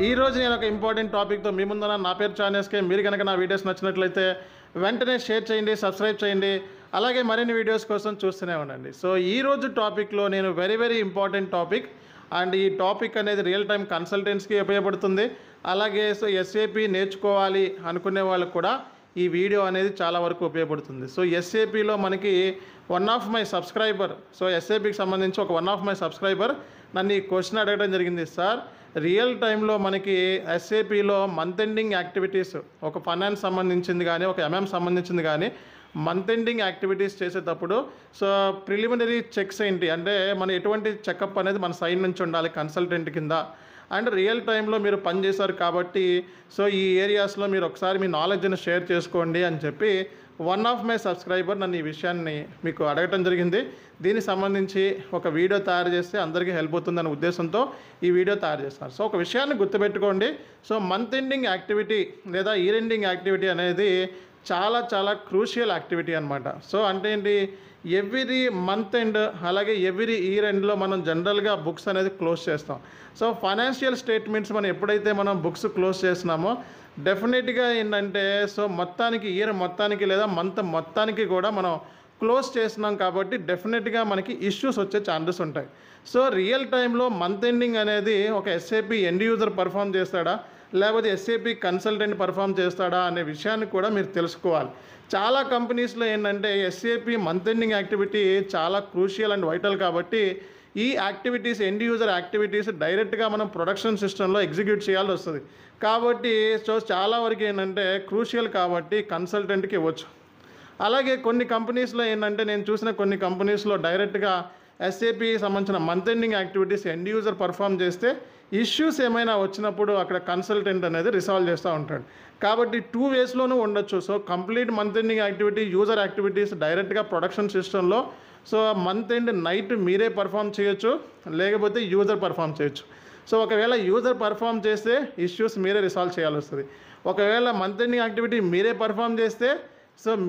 ఈరోజు నేను ఒక ఇంపార్టెంట్ టాపిక్తో మీ ముందున్న నా పేరు చానేస్కే. మీరు కనుక నా వీడియోస్ నచ్చినట్లయితే వెంటనే షేర్ చేయండి, సబ్స్క్రైబ్ చేయండి, అలాగే మరిన్ని వీడియోస్ కోసం చూస్తూనే ఉండండి. సో ఈరోజు టాపిక్లో నేను వెరీ ఇంపార్టెంట్ టాపిక్ అండ్ ఈ టాపిక్ అనేది రియల్ టైం కన్సల్టెన్స్కి ఉపయోగపడుతుంది. అలాగే ఎస్ఏపి నేర్చుకోవాలి అనుకునే వాళ్ళకు కూడా ఈ వీడియో అనేది చాలా వరకు ఉపయోగపడుతుంది. సో ఎస్ఏపిలో మనకి వన్ ఆఫ్ మై సబ్స్క్రైబర్, ఎస్ఏపికి సంబంధించి ఒక వన్ ఆఫ్ మై సబ్స్క్రైబర్ నన్ను ఈ క్వశ్చన్ అడగడం జరిగింది. సార్, రియల్ టైంలో మనకి ఎస్ఏపిలో మంత్ ఎండింగ్ యాక్టివిటీస్, ఒక ఫైనాన్స్ సంబంధించింది కానీ ఒక ఎంఎం సంబంధించింది కానీ మంత్ ఎండింగ్ యాక్టివిటీస్ చేసేటప్పుడు ప్రిలిమినరీ చెక్స్ ఏంటి అంటే మన ఎటువంటి చెకప్ అనేది మన సైడ్ నుంచి ఉండాలి కన్సల్టెంట్ కింద. అండ్ రియల్ టైంలో మీరు పనిచేశారు కాబట్టి ఈ ఏరియాస్లో మీరు ఒకసారి మీ నాలెడ్జ్ని షేర్ చేసుకోండి అని చెప్పి వన్ ఆఫ్ మై సబ్స్క్రైబర్ నన్ను ఈ విషయాన్ని మీకు అడగటం జరిగింది. దీనికి సంబంధించి ఒక వీడియో తయారు చేస్తే అందరికీ హెల్ప్ అవుతుందనే ఉద్దేశంతో ఈ వీడియో తయారు చేస్తున్నారు. ఒక విషయాన్ని గుర్తుపెట్టుకోండి. మంత్ ఎండింగ్ యాక్టివిటీ లేదా ఇయర్ ఎండింగ్ యాక్టివిటీ అనేది చాలా క్రూషియల్ యాక్టివిటీ అనమాట. అంటే ఏంటి, ఎవ్రీ మంత్ ఎండ్ అలాగే ఎవ్రీ ఇయర్ ఎండ్లో మనం జనరల్గా బుక్స్ అనేది క్లోజ్ చేస్తాం. ఫైనాన్షియల్ స్టేట్మెంట్స్ మనం ఎప్పుడైతే మనం బుక్స్ క్లోజ్ చేస్తున్నామో డెఫినెట్గా ఏంటంటే మొత్తానికి ఇయర్ మొత్తానికి లేదా మంత్ మొత్తానికి కూడా మనం క్లోజ్ చేస్తున్నాం కాబట్టి డెఫినెట్గా మనకి ఇష్యూస్ వచ్చే ఛాన్సెస్ ఉంటాయి. రియల్ టైంలో మంత్ ఎండింగ్ అనేది ఒక ఎస్ఏపి ఎండ్ యూజర్ పర్ఫామ్ చేస్తాడా లేకపోతే ఎస్ఏపి కన్సల్టెంట్ పర్ఫామ్ చేస్తాడా అనే విషయాన్ని కూడా మీరు తెలుసుకోవాలి. చాలా కంపెనీస్లో ఏంటంటే ఎస్ఏపి మంత్ ఎండింగ్ యాక్టివిటీ చాలా క్రూషియల్ అండ్ వైటల్ కాబట్టి ఈ యాక్టివిటీస్ ఎండ్ యూజర్ యాక్టివిటీస్ డైరెక్ట్గా మనం ప్రొడక్షన్ సిస్టంలో ఎగ్జిక్యూట్ చేయాల్సి వస్తుంది. కాబట్టి చాలా వరకు ఏంటంటే క్రూషియల్ కాబట్టి కన్సల్టెంట్కి ఇవ్వచ్చు. అలాగే కొన్ని కంపెనీస్లో ఏంటంటే నేను చూసిన కొన్ని కంపెనీస్లో డైరెక్ట్గా ఎస్ఏపి సంబంధించిన month ending activities end user perform చేస్తే ఇష్యూస్ ఏమైనా వచ్చినప్పుడు అక్కడ కన్సల్టెంట్ అనేది రిసాల్వ్ చేస్తూ ఉంటాడు. కాబట్టి 2 వేస్లోనూ ఉండొచ్చు. Complete month ending activity user activities డైరెక్ట్గా ప్రొడక్షన్ సిస్టంలో మంత్ ఎండ్ నైట్ మీరే పర్ఫామ్ చేయొచ్చు, లేకపోతే యూజర్ పర్ఫామ్ చేయొచ్చు. ఒకవేళ యూజర్ పర్ఫామ్ చేస్తే ఇష్యూస్ మీరే రిసాల్వ్ చేయాల్సి వస్తుంది. ఒకవేళ మంత్ ఎండింగ్ యాక్టివిటీ మీరే పర్ఫామ్ చేస్తే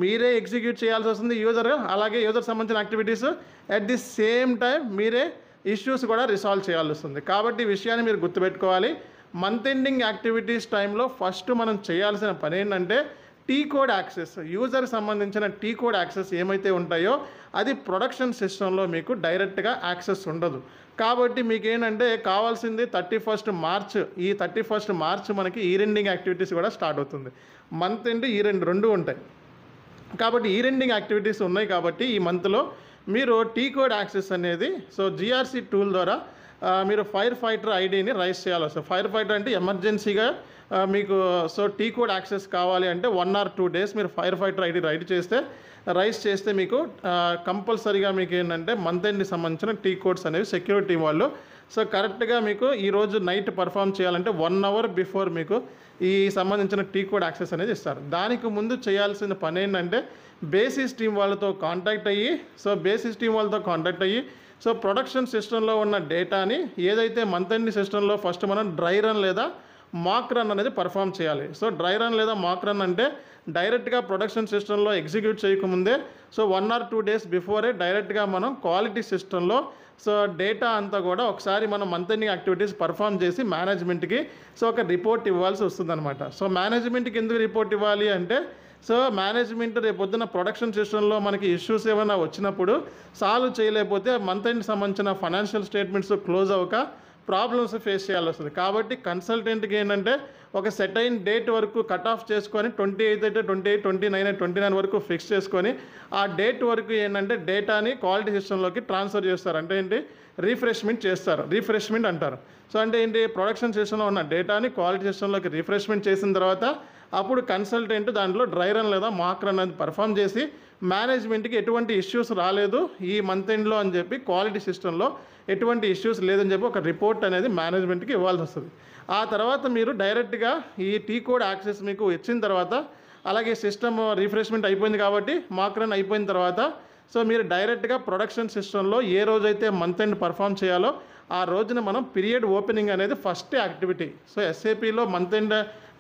మీరే ఎగ్జిక్యూట్ చేయాల్సి వస్తుంది యూజర్. అలాగే యూజర్ సంబంధించిన activities at the same time మీరే ఇష్యూస్ కూడా రిసాల్వ్ చేయాల్సి వస్తుంది. కాబట్టి ఈ విషయాన్ని మీరు గుర్తుపెట్టుకోవాలి. మంత్ ఎండింగ్ యాక్టివిటీస్ టైంలో ఫస్ట్ మనం చేయాల్సిన పని ఏంటంటే టీ కోడ్ యాక్సెస్, యూజర్ సంబంధించిన టీ కోడ్ యాక్సెస్ ఏమైతే ఉంటాయో అది ప్రొడక్షన్ సిస్టంలో మీకు డైరెక్ట్గా యాక్సెస్ ఉండదు. కాబట్టి మీకు ఏంటంటే కావాల్సింది 31 మార్చ్. ఈ 31 మార్చ్ మనకి ఇయర్ ఎండింగ్ యాక్టివిటీస్ కూడా స్టార్ట్ అవుతుంది. మంత్ ఎండ్ ఇయర్ ఎండ్ రెండు ఉంటాయి కాబట్టి ఇయర్ ఎండింగ్ యాక్టివిటీస్ ఉన్నాయి కాబట్టి ఈ మంత్లో మీరు టీ కోడ్ యాక్సెస్ అనేది జిఆర్సి టూల్ ద్వారా మీరు ఫైర్ ఫైటర్ ఐడిని రైజ్ చేయాలి. ఫైర్ ఫైటర్ అంటే ఎమర్జెన్సీగా మీకు టీ కోడ్ యాక్సెస్ కావాలి అంటే 1 or 2 days మీరు ఫైర్ ఫైటర్ ఐడి రైజ్ చేస్తే మీకు కంపల్సరీగా మీకు ఏంటంటే మంత్ ఎండ్కి సంబంధించిన టీ కోడ్స్ అనేవి సెక్యూరిటీ వాళ్ళు కరెక్ట్గా మీకు ఈరోజు నైట్ పర్ఫామ్ చేయాలంటే 1 hour బిఫోర్ మీకు ఈ సంబంధించిన టీ కోడ్ యాక్సెస్ అనేది ఇస్తారు. దానికి ముందు చేయాల్సిన పని ఏంటంటే బేసిస్ టీం వాళ్ళతో కాంటాక్ట్ అయ్యి ప్రొడక్షన్ సిస్టంలో ఉన్న డేటాని ఏదైతే మంత్ ఎండ్ సిస్టంలో ఫస్ట్ మనం డ్రై రన్ లేదా మాక్ రన్ అనేది పర్ఫామ్ చేయాలి. డ్రై రన్ లేదా మాక్ రన్ అంటే డైరెక్ట్గా ప్రొడక్షన్ సిస్టంలో ఎగ్జిక్యూట్ చేయకముందే 1 or 2 days బిఫోరే డైరెక్ట్గా మనం క్వాలిటీ సిస్టంలో డేటా అంతా కూడా ఒకసారి మనం మంత్ ఎండింగ్ యాక్టివిటీస్ పర్ఫామ్ చేసి మేనేజ్మెంట్కి ఒక రిపోర్ట్ ఇవ్వాల్సి వస్తుంది అనమాట. మేనేజ్మెంట్కి ఎందుకు రిపోర్ట్ ఇవ్వాలి అంటే మేనేజ్మెంట్ రేపొద్దున ప్రొడక్షన్ సిస్టంలో మనకి ఇష్యూస్ ఏమైనా వచ్చినప్పుడు సాల్వ్ చేయలేకపోతే మంత్ ఎండ్ సంబంధించిన ఫైనాన్షియల్ స్టేట్మెంట్స్ క్లోజ్ అవ్వక ప్రాబ్లమ్స్ ఫేస్ చేయాల్సి వస్తుంది. కాబట్టి కన్సల్టెంట్కి ఏంటంటే ఒక సెట్ అయిన డేట్ వరకు కట్ ఆఫ్ చేసుకొని 28 అయితే 28, 29 అయితే 29 వరకు ఫిక్స్ చేసుకొని ఆ డేట్ వరకు ఏంటంటే డేటాని క్వాలిటీ సిస్టంలోకి ట్రాన్స్ఫర్ చేస్తారు. అంటే ఏంటి, రీఫ్రెష్మెంట్ చేస్తారు. రీఫ్రెష్మెంట్ అంటారు. అంటే ఏంటి, ప్రొడక్షన్ సిస్టంలో ఉన్న డేటాని క్వాలిటీ సిస్టంలోకి రీఫ్రెష్మెంట్ చేసిన తర్వాత అప్పుడు కన్సల్టెంట్ దాంట్లో డ్రై రన్ లేదా మాక్ రన్ అనేది పర్ఫామ్ చేసి మేనేజ్మెంట్కి ఎటువంటి ఇష్యూస్ రాలేదు ఈ మంత్ ఎండ్లో అని చెప్పి క్వాలిటీ సిస్టంలో ఎటువంటి ఇష్యూస్ లేదని చెప్పి ఒక రిపోర్ట్ అనేది మేనేజ్మెంట్కి ఇవ్వాల్సి వస్తుంది. ఆ తర్వాత మీరు డైరెక్ట్గా ఈ టీ కోడ్ యాక్సెస్ మీకు ఇచ్చిన తర్వాత అలాగే సిస్టమ్ రీఫ్రెష్మెంట్ అయిపోయింది కాబట్టి మాక్ రన్ అయిపోయిన తర్వాత మీరు డైరెక్ట్గా ప్రొడక్షన్ సిస్టంలో ఏ రోజైతే మంత్ ఎండ్ పర్ఫామ్ చేయాలో ఆ రోజున మనం పీరియడ్ ఓపెనింగ్ అనేది ఫస్ట్ యాక్టివిటీ. సో ఎస్ఏపిలో మంత్ ఎండ్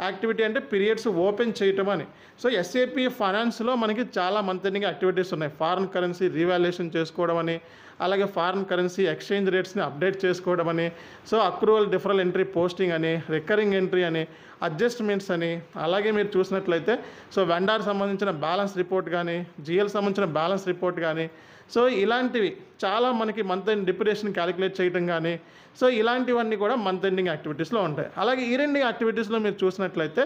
యాక్టివిటీ అంటే పీరియడ్స్ ఓపెన్ చేయటం అని. సో ఎస్ఏపి ఫైనాన్స్లో మనకి చాలా మంత్ ఎండింగ్ యాక్టివిటీస్ ఉన్నాయి. ఫారిన్ కరెన్సీ రీవాల్యుయేషన్ చేసుకోవడం అని, అలాగే ఫారిన్ కరెన్సీ ఎక్స్చేంజ్ రేట్స్ని అప్డేట్ చేసుకోవడం అని, so accrual deferral entry posting అని, రికరింగ్ ఎంట్రీ అని, అడ్జస్ట్మెంట్స్ అని, అలాగే మీరు చూసినట్లయితే సో వెండార్ సంబంధించిన బ్యాలెన్స్ రిపోర్ట్ కానీ, జిఎల్ సంబంధించిన బ్యాలెన్స్ రిపోర్ట్ కానీ, సో ఇలాంటివి చాలా మనకి మంత్ ఎండ్ డిప్యుటేషన్ క్యాలిక్యులేట్ చేయడం కానీ, సో ఇలాంటివన్నీ కూడా మంత్ ఎండింగ్ యాక్టివిటీస్లో ఉంటాయి. అలాగే ఈ రెండు యాక్టివిటీస్లో మీరు చూసినట్లయితే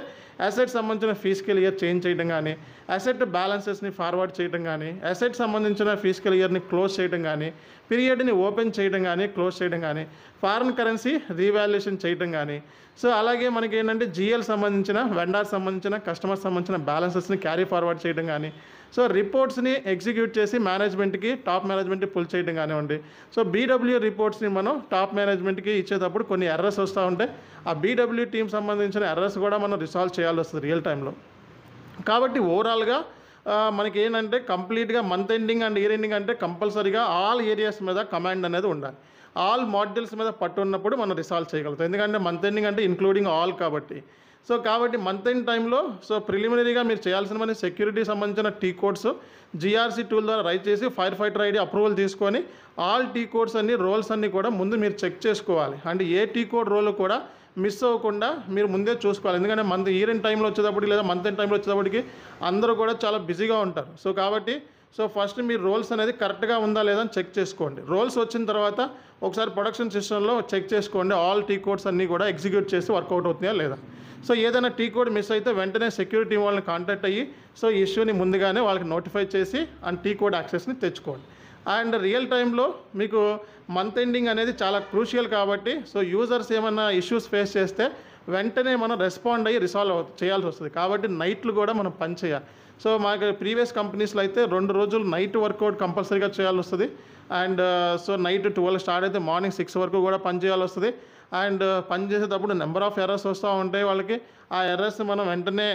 అసెట్ సంబంధించిన ఫిజికల్ ఇయర్ చేంజ్ చేయడం కానీ, అసెట్ బ్యాలెన్సెస్ని ఫార్వర్డ్ చేయడం కానీ, అసెట్ సంబంధించిన ఫిజికల్ ఇయర్ని క్లోజ్ చేయడం కానీ, పీరియడ్ని ఓపెన్ చేయడం కానీ క్లోజ్ చేయడం కానీ, ఫారిన్ కరెన్సీ రీవాల్యుయేషన్ చేయడం కానీ, సో అలాగే మనకి ఏంటంటే జిఎల్ సంబంధించిన వెండార్ సంబంధించిన కస్టమర్ సంబంధించిన బ్యాలెన్సెస్ని క్యారీ ఫార్వర్డ్ చేయడం కానీ, సో రిపోర్ట్స్ని ఎగ్జిక్యూట్ చేసి మేనేజ్మెంట్కి టాప్ మేనేజ్మెంట్కి పుల్ చేయడం కానివ్వండి. సో బీడబ్ల్యూ రిపోర్ట్స్ని మనం టాప్ మేనేజ్మెంట్కి ఇచ్చేటప్పుడు కొన్ని ఎర్రర్స్ వస్తూ ఉంటాయి. ఆ బీడబ్ల్యూ టీం సంబంధించిన ఎర్రర్స్ కూడా మనం రిసాల్వ్ చేయాల్సి వస్తుంది రియల్ టైంలో. కాబట్టి ఓవరాల్గా మనకి ఏంటంటే కంప్లీట్గా month ending and year ending అంటే కంపల్సరీగా ఆల్ ఏరియాస్ మీద కమాండ్ అనేది ఉండాలి. ఆల్ మాడ్యూల్స్ మీద పట్టు ఉన్నప్పుడు మనం రిసాల్వ్ చేయగలుగుతాం. ఎందుకంటే మంత్ ఎండింగ్ అంటే ఇంక్లూడింగ్ ఆల్ కాబట్టి. సో కాబట్టి మంత్ ఎండ్ టైంలో సో ప్రిలిమినరీగా మీరు చేయాల్సిన సెక్యూరిటీ సంబంధించిన టీ కోడ్స్ జిఆర్సీ టూల్ ద్వారా రైట్ చేసి ఫైర్ ఫైటర్ ఐడి అప్రూవల్ తీసుకొని ఆల్ టీ కోడ్స్ అన్ని రోల్స్ అన్నీ కూడా ముందు మీరు చెక్ చేసుకోవాలి. అంటే ఏ టీ కోడ్ రోల్ కూడా మిస్ అవ్వకుండా మీరు ముందే చూసుకోవాలి. ఎందుకంటే మంత్ ఇయర్ ఎండ్ టైంలో వచ్చేటప్పటికి లేదా మంత్ ఎండ్ టైంలో వచ్చేటప్పటికి అందరూ కూడా చాలా బిజీగా ఉంటారు. సో కాబట్టి సో ఫస్ట్ మీరు రోల్స్ అనేది కరెక్ట్గా ఉందా లేదా అని చెక్ చేసుకోండి. రోల్స్ వచ్చిన తర్వాత ఒకసారి ప్రొడక్షన్ సిస్టంలో చెక్ చేసుకోండి ఆల్ టీ కోడ్స్ అన్నీ కూడా ఎగ్జిక్యూట్ చేసి వర్కౌట్ అవుతున్నాయా లేదా. సో ఏదైనా టీ కోడ్ మిస్ అయితే వెంటనే సెక్యూరిటీ వాళ్ళని కాంటాక్ట్ అయ్యి సో ఇష్యూని ముందుగానే వాళ్ళకి నోటిఫై చేసి అండ్ టీ కోడ్ యాక్సెస్ని తెచ్చుకోండి. అండ్ రియల్ టైంలో మీకు మంత్ ఎండింగ్ అనేది చాలా క్రూషియల్ కాబట్టి సో యూజర్స్ ఏమైనా ఇష్యూస్ ఫేస్ చేస్తే వెంటనే మనం రెస్పాండ్ అయ్యి రిసాల్వ్ చేయాల్సి వస్తుంది. కాబట్టి నైట్లు కూడా మనం పని చేయాలి. సో మాకు ప్రీవియస్ కంపెనీస్లో అయితే 2 రోజులు నైట్ వర్కౌట్ కంపల్సరీగా చేయాల్సి వస్తుంది. అండ్ సో నైట్ 12 స్టార్ట్ అయితే మార్నింగ్ 6 వరకు కూడా పని చేయాల్సి వస్తుంది. అండ్ పని చేసేటప్పుడు నెంబర్ ఆఫ్ ఎర్రర్స్ వస్తూ ఉంటాయి వాళ్ళకి. ఆ ఎర్రర్స్ మనం వెంటనే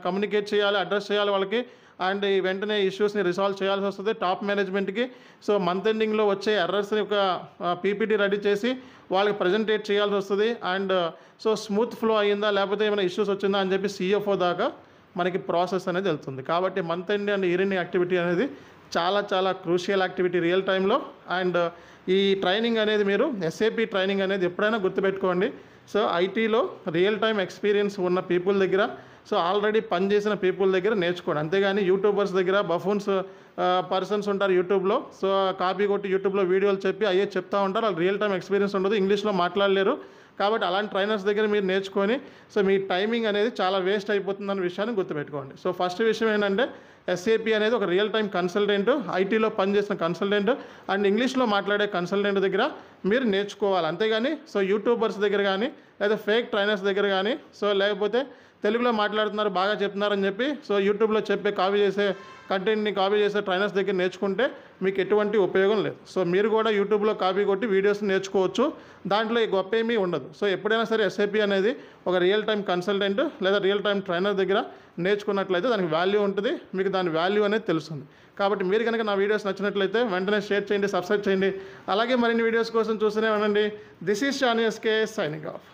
కమ్యూనికేట్ చేయాలి, అడ్రస్ చేయాలి వాళ్ళకి. అండ్ ఈ వెంటనే ఇష్యూస్ని రిసాల్వ్ చేయాల్సి వస్తుంది టాప్ మేనేజ్మెంట్కి. సో మంత్ ఎండింగ్లో వచ్చే ఎర్రర్స్ని ఒక పీపీటీ రెడీ చేసి వాళ్ళకి ప్రజెంటేట్ చేయాల్సి వస్తుంది. అండ్ సో స్మూత్ ఫ్లో అయ్యిందా లేకపోతే ఏమైనా ఇష్యూస్ వచ్చిందా అని చెప్పి సిఎఫ్ఓ దాకా మనకి ప్రాసెస్ అనేది వెళ్తుంది. కాబట్టి month end and year end activity అనేది చాలా చాలా క్రూషియల్ యాక్టివిటీ రియల్ టైంలో. అండ్ ఈ ట్రైనింగ్ అనేది మీరు ఎస్ఏపి ట్రైనింగ్ అనేది ఎప్పుడైనా గుర్తుపెట్టుకోండి. సో ఐటీలో రియల్ టైం ఎక్స్పీరియన్స్ ఉన్న పీపుల్ దగ్గర సో ఆల్రెడీ పనిచేసిన పీపుల్ దగ్గర నేర్చుకోండి. అంతేగాని యూట్యూబర్స్ దగ్గర బఫూన్స్ పర్సన్స్ ఉంటారు యూట్యూబ్లో. సో కాపీ కొట్టి యూట్యూబ్లో వీడియోలు చెప్పి అయ్యే చెప్తూ ఉంటారు. వాళ్ళు రియల్ టైం ఎక్స్పీరియన్స్ ఉండదు, ఇంగ్లీష్లో మాట్లాడలేరు. కాబట్టి అలాంటి ట్రైనర్స్ దగ్గర మీరు నేర్చుకొని సో మీ టైమింగ్ అనేది చాలా వేస్ట్ అయిపోతుందన్న విషయాన్ని గుర్తుపెట్టుకోండి. సో ఫస్ట్ విషయం ఏంటంటే ఎస్ఏపి అనేది ఒక రియల్ టైం కన్సల్టెంట్, ఐటీలో పనిచేసిన కన్సల్టెంట్ అండ్ ఇంగ్లీష్లో మాట్లాడే కన్సల్టెంట్ దగ్గర మీరు నేర్చుకోవాలి. అంతేగాని సో యూట్యూబర్స్ దగ్గర కానీ లేదా ఫేక్ ట్రైనర్స్ దగ్గర కానీ సో లేకపోతే తెలుగులో మాట్లాడుతున్నారు బాగా చెప్తున్నారని చెప్పి సో యూట్యూబ్లో చెప్పే కాపీ చేసే కంటెంట్ని కాపీ చేసే ట్రైనర్స్ దగ్గర నేర్చుకుంటే మీకు ఎటువంటి ఉపయోగం లేదు. సో మీరు కూడా యూట్యూబ్లో కాపీ కొట్టి వీడియోస్ నేర్చుకోవచ్చు, దాంట్లో గొప్ప ఏమీ ఉండదు. సో ఎప్పుడైనా సరే ఎస్ఏపి అనేది ఒక రియల్ టైం కన్సల్టెంట్ లేదా రియల్ టైం ట్రైనర్ దగ్గర నేర్చుకున్నట్లయితే దానికి వాల్యూ ఉంటుంది, మీకు దాని వాల్యూ అనేది తెలుస్తుంది. కాబట్టి మీరు కనుక నా వీడియోస్ నచ్చినట్లయితే వెంటనే షేర్ చేయండి, సబ్స్క్రైబ్ చేయండి. అలాగే మరిన్ని వీడియోస్ కోసం చూస్తూనే ఉండండి. దిస్ ఈజ్ షానియస్ కే సైనింగ్ ఆఫ్.